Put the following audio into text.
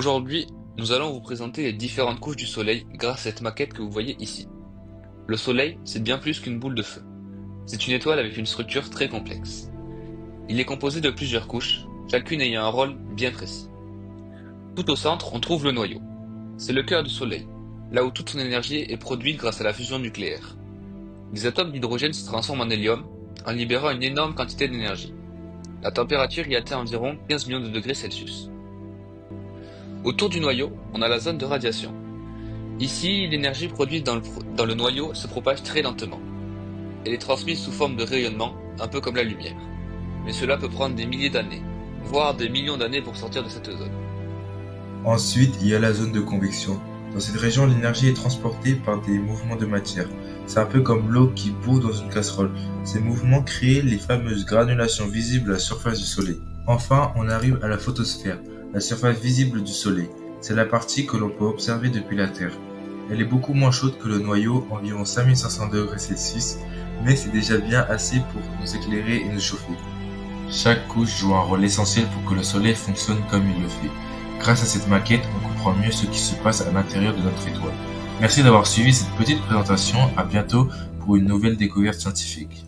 Aujourd'hui, nous allons vous présenter les différentes couches du Soleil grâce à cette maquette que vous voyez ici. Le Soleil, c'est bien plus qu'une boule de feu. C'est une étoile avec une structure très complexe. Il est composé de plusieurs couches, chacune ayant un rôle bien précis. Tout au centre, on trouve le noyau. C'est le cœur du Soleil, là où toute son énergie est produite grâce à la fusion nucléaire. Les atomes d'hydrogène se transforment en hélium, en libérant une énorme quantité d'énergie. La température y atteint environ 15 millions de degrés Celsius. Autour du noyau, on a la zone de radiation. Ici, l'énergie produite dans le noyau se propage très lentement. Elle est transmise sous forme de rayonnement, un peu comme la lumière. Mais cela peut prendre des milliers d'années, voire des millions d'années pour sortir de cette zone. Ensuite, il y a la zone de convection. Dans cette région, l'énergie est transportée par des mouvements de matière. C'est un peu comme l'eau qui bout dans une casserole. Ces mouvements créent les fameuses granulations visibles à la surface du Soleil. Enfin, on arrive à la photosphère, la surface visible du Soleil. C'est la partie que l'on peut observer depuis la Terre. Elle est beaucoup moins chaude que le noyau, environ 5500 degrés Celsius, mais c'est déjà bien assez pour nous éclairer et nous chauffer. Chaque couche joue un rôle essentiel pour que le Soleil fonctionne comme il le fait. Grâce à cette maquette, on comprend mieux ce qui se passe à l'intérieur de notre étoile. Merci d'avoir suivi cette petite présentation. À bientôt pour une nouvelle découverte scientifique.